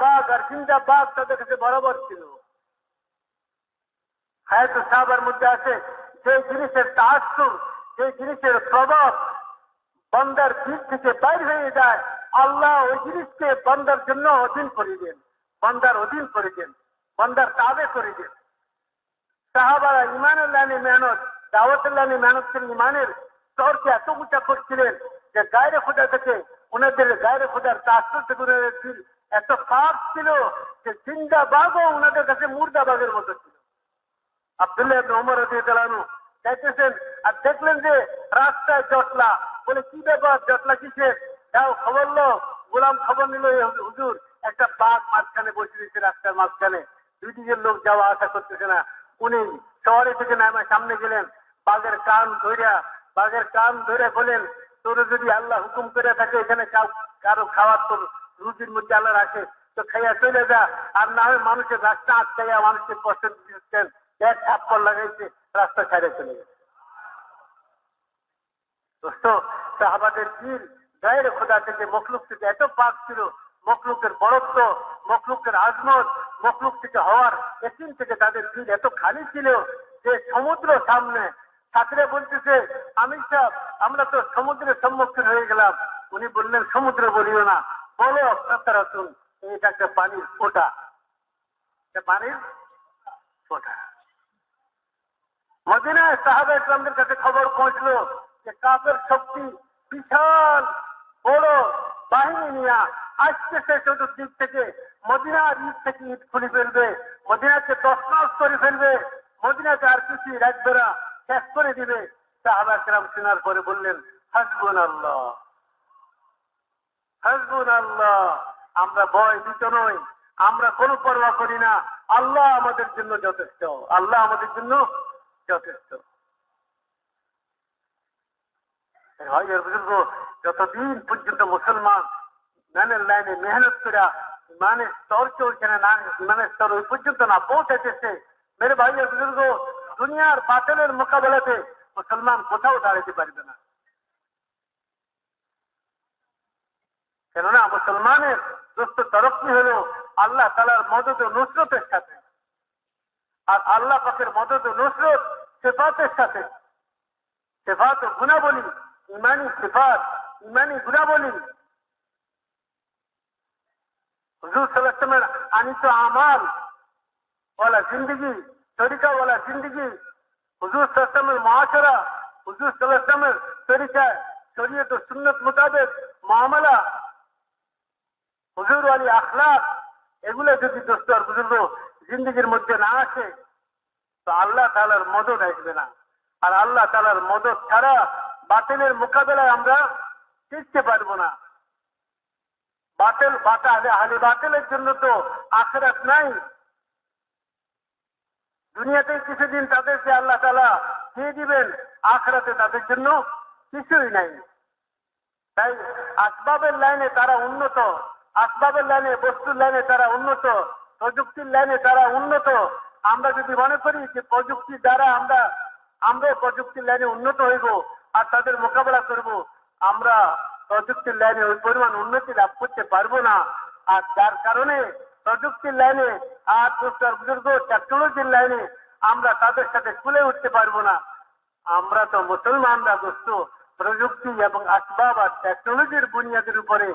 বাঘ আর জিন্দা বাঘ তাদের কাছে বরাবর ছিল। হায়াত সাহাবার মধ্যে আছে যে জিনিসের তাআসসুর, যে জিনিসের প্রভাব বান্দার দিক থেকে বাইর হয়ে যায়, আল্লাহ ওই জিনিসকে বান্দার জন্য অধীন করে দেন, বান্দার অধীন করে দেন, বান্দার তাবে করে দেন। সাহাবারা ইমানের লাইনে মেহনত, দাওয়াতের লাইনে মেহনত করে ইমানের স্তরকে এত উঁচা করছিলেন যে গায়রে খোদা থেকে ওনাদের গায়রে খোদার তাআসসুর থেকে ওনাদের দিল এত পাক ছিল যে জিন্দা বাঘও ওনাদের কাছে মুর্দা বাঘের মতো ছিল। আব্দুল্লাহ ইবনে ওমর রাদিয়াল্লাহু আনহু যাইতেছেন আর দেখলেন যে রাস্তায় জটলা, বলে কি ব্যাপার, জটলা কিসের? যাও খবর লো। গোলাম খবর নিল, হুজুর একটা বাঘ মাঝখানে বসে দিয়েছে, রাস্তার মাঝখানে, দুই দিকের লোক যাওয়া আসা করতেছে না। উনি শহরে থেকে নামে সামনে গেলেন, বাঘের কান ধরে বলেন, তোর যদি আল্লাহ হুকুম করে থাকে এখানে কারো খাওয়ার তোর রুজির মধ্যে আল্লাহ রাখে তো খাইয়া চলে যা, আর না হয় মানুষের রাস্তা আটকাইয়া মানুষকে কষ্ট দিচ্ছেন, এক থাপ্পড় লাগাইছে, রাস্তা ছাড়ে চলে গেছে। দোস্ত, সাহাবাদের দিল গায়ের খোদা থেকে মখলুক থেকে এত পাক ছিল, মখলুকের বড়ত্ব, মখলুকের আজমত, মখলুক থেকে হওয়ার একিন থেকে তাদের দিল এত খালি ছিল যে সমুদ্র সামনে ছাত্রীরা বলতেছে, আমির সাহেব আমরা তো সমুদ্রের সম্মুখীন হয়ে গেলাম। উনি বললেন, সমুদ্র বলিও না, বলো আপনারা শুন, এটা একটা পানির ফোঁটা, পানির ফোঁটা। মদিনায় সাহাবা ইকরামদের কাছে খবর পৌঁছলো যে কাফের শক্তি বিশাল বড় বাহিনী নিয়ে আসতেছে চতুর্দিক থেকে, মদিনার ইট থেকে ইট খুলে ফেলবে, মদিনাকে তছনছ করে ফেলবে, মদিনাকে আর কিছুই রাখবে না, শেষ করে দিবে। সাহাবা ইকরাম শোনার পরে বললেন, হাসবুনাল্লাহ, হাসবুনাল্লাহ, আমরা ভয় ভীত নই, আমরা কোনো পরোয়া করি না, আল্লাহ আমাদের জন্য যথেষ্ট, আল্লাহ আমাদের জন্য যথেষ্ট। যতদিন পর্যন্ত মুসলমান ইমানের লাইনে মেহনত করে ইমানের স্তর চলছে না, ইমানের স্তর ওই পর্যন্ত না পৌঁছাইতেছে, মেরে ভাই বুজুর্গ, দুনিয়ার বাতিলের মোকাবেলাতে মুসলমান কোথাও দাঁড়াতে পারবে না। কেননা মুসলমানের দোস্ত তরক্কি হলো আল্লাহ তাআলার মদদ ও নুসরতের সাথে, আর আল্লাহ পাকের মদদ ও নুসরত সিফাতের সাথে। সিফাত ও গুণাবলী, ইমানি সিফাত, ইমানি গুণাবলী, হুজুর সাল্লাল্লাহু আলাইহি ওয়াসাল্লামের আনিত আমাল ওয়ালা জিন্দেগি, তরিকা ওয়ালা জিন্দেগি, হুজুর সাল্লাল্লাহু আলাইহি ওয়াসাল্লামের মুআশারা, হুজুর সাল্লাল্লাহু আলাইহি ওয়াসাল্লামের তরিকা, শরীয়ত ও সুন্নাত মোতাবেক মুআমালা, হুজুর ওয়ালি আখলাক, এগুলো যদি দোস্ত আর বুজুর্গ জিন্দেগির মধ্যে না আসে তো আল্লাহ তাআলার মদদ আসবে না। আর আল্লাহ তাআলার মদদ ছাড়া বাতিলের মোকাবেলায় আমরা টিকতে পারবো না। বাতিলের জন্য তো আখিরাত নাই, দুনিয়াতে কিছুদিন তাদেরকে আল্লাহ তাআলা দিয়ে দিবেন, আখিরাতে তাদের জন্য কিছুই নাই। তাই আসবাবের লাইনে তারা উন্নত, আসবাবের লাইনে, বস্তুর লাইনে তারা উন্নত, প্রযুক্তির লাইনে তারা উন্নত। আমরা যদি মনে করি যে প্রযুক্তির দ্বারা আমরা প্রযুক্তির লাইনে উন্নত হইব আর তাদের মোকাবেলা করব, আমরা প্রযুক্তির লাইনে ওই পরিমাণ উন্নতি লাভ করতে পারবো না। আর যার কারণে প্রযুক্তির লাইনে আর বুজুর্গ টেকনোলজির লাইনে আমরা তাদের সাথে কুলে উঠতে পারবো না। আমরা তো মুসলমানরা দোস্ত প্রযুক্তি এবং আসবাব আর টেকনোলজির বুনিয়াদের উপরে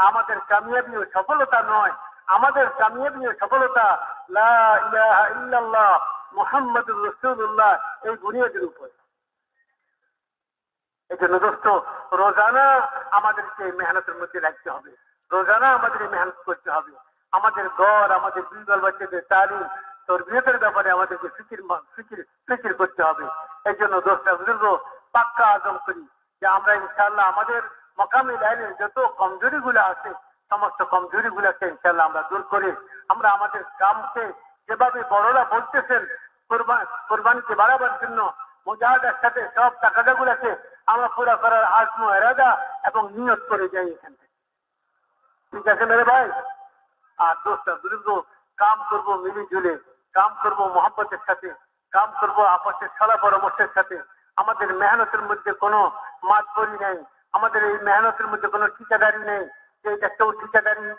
আমাদের কামিয়াবি ও সফলতা নয়, আমাদের কামিয়াবি ও সফলতা লা ইলাহা ইল্লাল্লাহ মুহাম্মাদুর রাসূলুল্লাহ এই বুনিয়াদের উপরে। এই জন্য দোস্ত রোজানা আমাদেরকে মেহনতের মধ্যে রাখতে হবে, রোজানা আমাদের মেহনত করতে হবে। আমাদের ঘর, আমাদের বিগল বাচ্চাদের তালিম তরবিয়তের ব্যাপারে আমাদেরকে ফিকির করতে হবে। এই জন্য দোস্ত বুজুর্গ পাক্কা আজম করি যে আমরা ইনশাআল্লাহ আমাদের মকামি লাইনের যত কমজোরি গুলো আছে সমস্ত কমজোরি গুলাকে ইনশাআল্লাহ আমরা দূর করে আমরা আমাদের কামকে যেভাবে বড়রা বলতেছেন কোরবানিকে বাড়াবার জন্য মুজাহাদার সাথে সব টাকাগুলাকে আমরা পুরা করার আজম এরাদা এবং নিয়ত করে যাই এখান থেকে। ঠিক আছে মেরে ভাই? আর দোস্ত বুজুর্গ কাম করবো মিলি জুলে, কাম করবো মোহাম্মতের সাথে, কাম করবো আপসের সালা পরামর্শের সাথে। আমাদের মেহনতের মধ্যে কোনো মাতবরি নেই, আমাদের এই মেহনতের মধ্যে কোনো ঠিকাদারি নেই যে এটা কেউ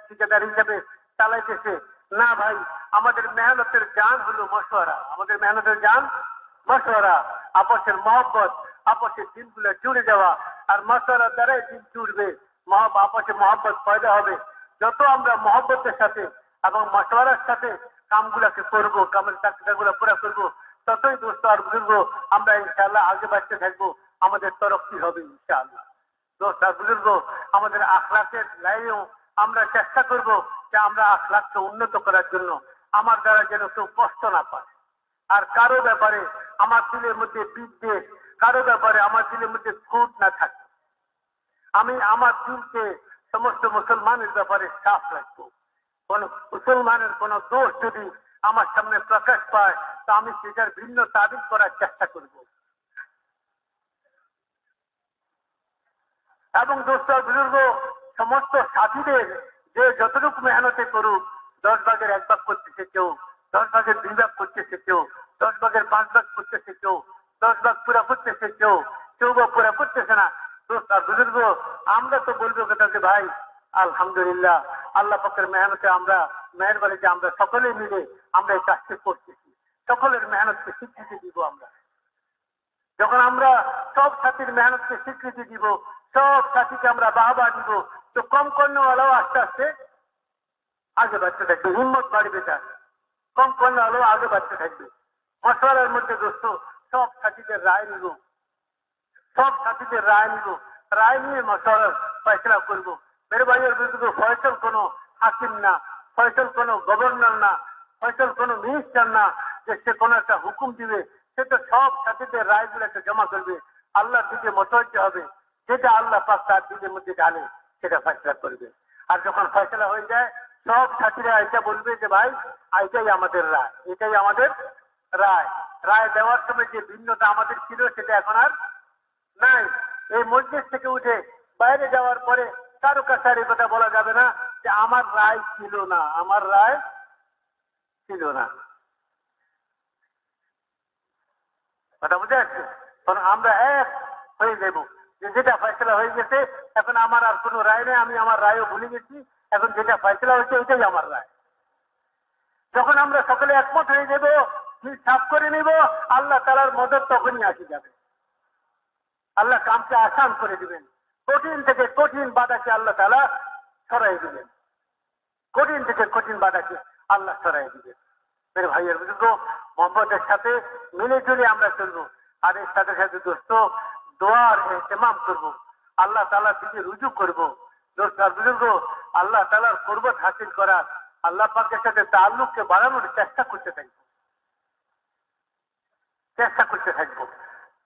ঠিকাদার হিসাবে চালাইতেছে না ভাই, আমাদের মেহনতের জান হলো মশওয়ারা, আমাদের মেহনতের জান মশওয়ারা, আপসের মহব্বত, আপসের দিনগুলো জুড়ে যাওয়া। আর মশওয়ারার দ্বারাই দিন জুড়বে, আপসে মহব্বত পয়দা হবে। যত আমরা মহব্বতের সাথে এবং মশওয়ারার সাথে কামগুলাকে করবো, কামের চাকরিগুলো পুরা করবো, ততই দোস্ত আর বুজুর্গ আমরা ইনশাআল্লাহ আগে বাড়তে থাকবো, আমাদের তরফটি হবে ইনশাআল্লাহ। দোস্ত আর বুজুর্গ, আমাদের আখলাকের লাইনেও আমরা চেষ্টা করব যে আমরা আখলাককে উন্নত করার জন্য আমার দ্বারা যেন কেউ কষ্ট না পায়। আর কারো ব্যাপারে আমার দিলের মধ্যে বিদ্বেষ, কারো ব্যাপারে আমার দিলের মধ্যে খুঁত না থাকে। আমি আমার দিলকে সমস্ত মুসলমানের ব্যাপারে সাফ রাখবো। কোন মুসলমানের কোন দোষ যদি আমার সামনে প্রকাশ পায় তা আমি সেটার ভিন্ন তাবিজ করার চেষ্টা করব। এবং দোস্ত বুজুর্গ, সমস্ত সাথীদের যে যতটুকু মেহনতে করুক, 10 ভাগের 1 ভাগ করতেছে কেউ, 10 ভাগের 2 ভাগ করতেছে কেউ, 10 ভাগের 5 ভাগ করতেছে কেউ, 10 ভাগ পুরা করতেছে কেউ, কেউ বা পুরা করতেছে না। দোস্ত আর বুজুর্গ, আমরা তো বলবো কথা যে ভাই আলহামদুলিল্লাহ, আল্লাহ পাকের মেহনতে আমরা মেহেরবানিতে আমরা সকলে মিলে আমরা এই কাজটি করতেছি, সকলের মেহনতকে স্বীকৃতি দিব। আমরা যখন আমরা সব সাথীর মেহনতকে স্বীকৃতি দিব, সব সাথীকে আমরা বাহবা দিব, তো কম কর্ণওয়ালাও আস্তে আস্তে আগে বাড়তে থাকবে, হিম্মত বাড়বে তার, কম কর্ণওয়ালাও আগে বাড়তে থাকবে। মশওয়ারার মধ্যে দোস্ত সব সাথীদের রায় নিব, সব সাথীদের রায় নিব, রায় নিয়ে মশওয়ারার ফয়সলা করবো। মেরে ভাইয়ের বিরুদ্ধে ফয়সল কোনো হাকিম না, ফয়সল কোনো গভর্নর না, ফয়সল কোনো মিনিস্টার না যে সে কোনো একটা হুকুম দিবে। সে তো সব সাথীদের রায়গুলোকে জমা করবে, আল্লাহর দিকে মতওয়াজ্জহ হবে, যেটা আল্লাহ পাক তার দিলের মধ্যে ঢালে সেটা ফয়সলা করবে। আর যখন ফয়সলা হয়ে যায়, সব সাথীরা এটা বলবে যে ভাই এটাই আমাদের রায়, এটাই আমাদের রায়। রায় দেওয়ার সময় যে ভিন্নতা আমাদের ছিল সেটা এখন আর নাই। এই মসজিদ থেকে উঠে বাইরে যাওয়ার পরে কারো কাছে আর এই কথা বলা যাবে না যে আমার রায় ছিল না, আমার রায় ছিল না। কথা বুঝে যাচ্ছে? কারণ আমরা এক হয়ে যাব, যে যেটা ফয়সলা হয়ে গেছে এখন আমার আর কোনো রায় নেই, আমি আমার রায়ও ভুলে গেছি, এখন যেটা ফয়সলা হয়েছে ওইটাই আমার রায়। যখন আমরা সকলে একমত হয়ে যাব, সাফ করে নিব, আল্লাহ তাআলার মদদ তখনই আসে যাবে। আল্লাহ কামকে আসান করে দিবেন, কঠিন থেকে কঠিন বাধাকে আল্লাহ তাআলা সরাই দিবেন, কঠিন থেকে কঠিন বাধাকে আল্লাহ সরাই দিবেন। মেরে ভাইয়ের বুজুর্গ, মোহাম্মদের সাথে মিলে চলে আমরা চলবো। আর এর সাথে সাথে দোস্ত দোয়ার ইহতেমাম করবো, আল্লাহ তাআলার দিকে রুজু করবো। দোস্ত আর বুজুর্গ, আল্লাহ তাআলার কুরবত হাসিল করা, আল্লাহ পাকের সাথে তাআল্লুককে বাড়ানোর চেষ্টা করতে থাকবো, চেষ্টা করতে থাকবো।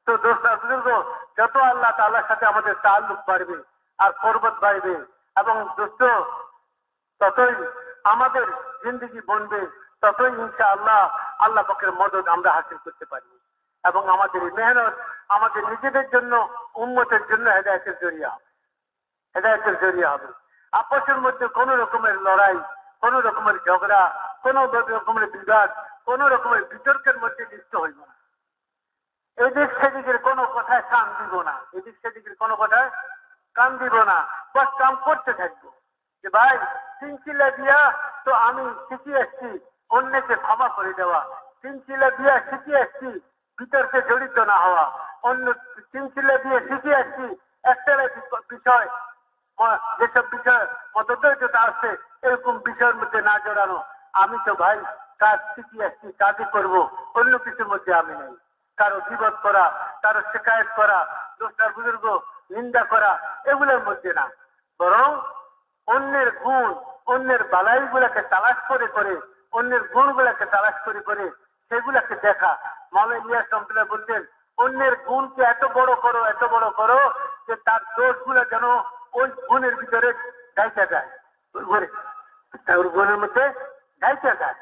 তো দোস্ত আর বুজুর্গ, যত আল্লাহ তাআলার সাথে আমাদের তাআল্লুক বাড়বে আর কুরবত বাড়বে এবং দোস্ত ততই আমাদের জিন্দেগি বনবে, ততই ইনশাআল্লাহ আল্লাহ পাকের মদদ আমরা হাসিল করতে পারবো। এবং আমাদের এই মেহনত আমাদের নিজেদের জন্য, উম্মতের জন্য হেদায়েতের জরিয়া হবে, হেদায়েতের জরিয়া হবে। আপসের মধ্যে কোন রকমের লড়াই, কোন রকমের ঝগড়া, কোন রকমের বিবাদ, কোন রকমের বিতর্কের মধ্যে লিপ্ত হইব না। এদিক সেদিকের কোন কথায় কান দিব না, এদিক সেদিকের কোন কথায় কান দিব না, বাস কাম করতে থাকবো। যে ভাই চিনচিলা দিয়া তো আমি শিখে আসছি অন্যকে ক্ষমা করে দেওয়া, চিনচিলা দিয়া শিখে আসছি বিতর্কে জড়িত না হওয়া, অন্য চিনচিলা দিয়ে শিখে আসছি একটা বিষয়, যেসব বিষয় মতদ্বৈধতা আছে এরকম বিষয়ের মধ্যে না জড়ানো। আমি তো ভাই কাজ শিখে আসছি, কাজই করবো, অন্য কিছুর মধ্যে আমি নেই। কারো বিপদ করা, কারো শিকায়ত করা, দোস্তার বুজুর্গ নিন্দা করা, এগুলোর মধ্যে না, বরং অন্যের গুণ, অন্যের বালাই গুলাকে তালাশ করে করে, অন্যের গুণ গুলাকে তালাশ করে করে সেগুলাকে দেখা। মাওলানা ইলিয়াস রহমাতুল্লাহ বলতেন, অন্যের গুণকে এত বড় করো, এত বড় করো যে তার দোষ গুলা যেন ওই গুণের ভিতরে ঢাইকা যায়, ওই গুণের মধ্যে ঢাইকা যায়।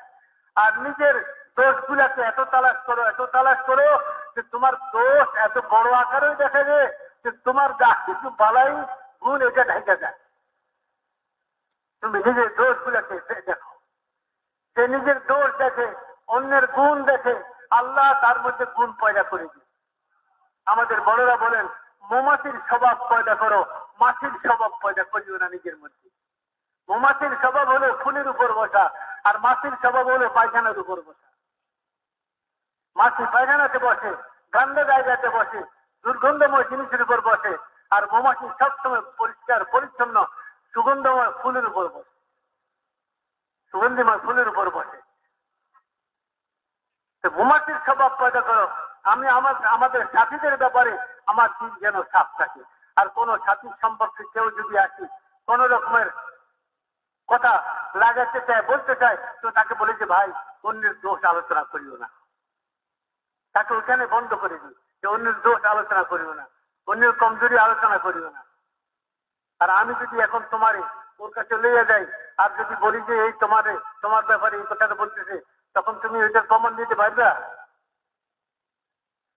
আর নিজের দোষ গুলাকে এত তালাশ করো, এত তালাশ করো যে তোমার দোষ এত বড় আকারে দেখা যায় যে তোমার যা কিছু বালাই গুণ এটা ঢাইকা যায়। তুমি নিজের দোষ গুলাকে দেখো, সে নিজের দোষ দেখে, অন্যের গুণ দেখে, আল্লাহ তার মধ্যে গুণ পয়দা করে দিন। আমাদের বড়রা বলেন, মৌমাছির স্বভাব পয়দা করো, মাছির স্বভাব পয়দা করিও না নিজের মধ্যে। মৌমাছির স্বভাব হলো ফুলের উপর বসে বসা, আর মাছির স্বভাব হলে পায়খানার উপর বসা। মাছি পায়খানাতে বসে, গন্ধ জায়গাতে বসে, দুর্গন্ধময় জিনিসের উপর বসে, আর মৌমাছি সবসময় পরিষ্কার পরিচ্ছন্ন সুগন্ধময় ফুলের উপর বসে, সুগন্ধিময় ফুলের উপর বসে। মৌমাছির স্বভাব পয়দা করো। আমি আমাদের সাথীদের ব্যাপারে আমার দিন যেন সাফ থাকে। আর কোন সাথীর সম্পর্কে কেউ যদি আসি কোন রকমের কথা লাগাতে চায়, বলতে চায়, তো তাকে বলে যে ভাই অন্যের দোষ আলোচনা করিও না। তাকে ওখানে বন্ধ করে দিই যে অন্যের দোষ আলোচনা করিও না, অন্যের কমজোরি আলোচনা করিও না। আর আমি যদি এখন তোমারে ওর কাছে লইয়া যাই আর যদি বলি যে এই তোমার ব্যাপারে এই কথাটা বলতেছে, তখন তুমি ওইটার প্রমাণ দিতে পারবে?